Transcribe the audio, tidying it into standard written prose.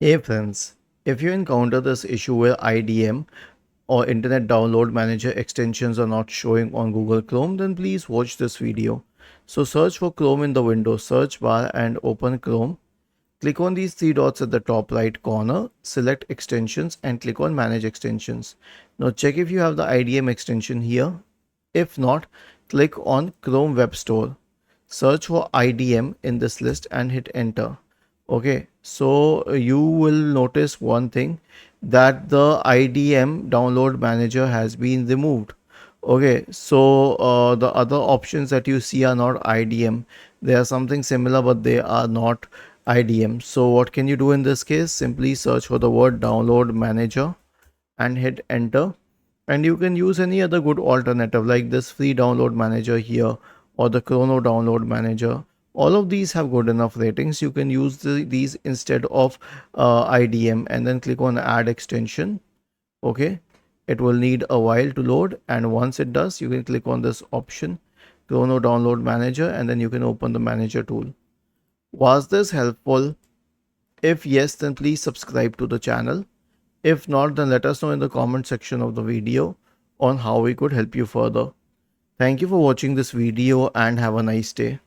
Hey friends, if you encounter this issue where IDM or Internet Download Manager extensions are not showing on Google Chrome, then please watch this video. So search for Chrome in the Windows search bar and open Chrome. Click on these three dots at the top right corner, select extensions and click on manage extensions. Now check if you have the IDM extension here. If not, click on Chrome Web Store. Search for IDM in this list and hit enter. Okay, so you will notice one thing, that the IDM download manager has been removed. Okay, so the other options that you see are not IDM. They are something similar, but they are not IDM. So what can you do in this case? Simply search for the word download manager and hit enter. And you can use any other good alternative like this free download manager here or the Chrono download manager. All of these have good enough ratings. You can use these instead of IDM, and then click on add extension. Okay, it will need a while to load, and once it does, you can click on this option Chrono download manager, and then you can open the manager tool. Was this helpful? If yes, then please subscribe to the channel. If not, then let us know in the comment section of the video on how we could help you further. Thank you for watching this video and have a nice day.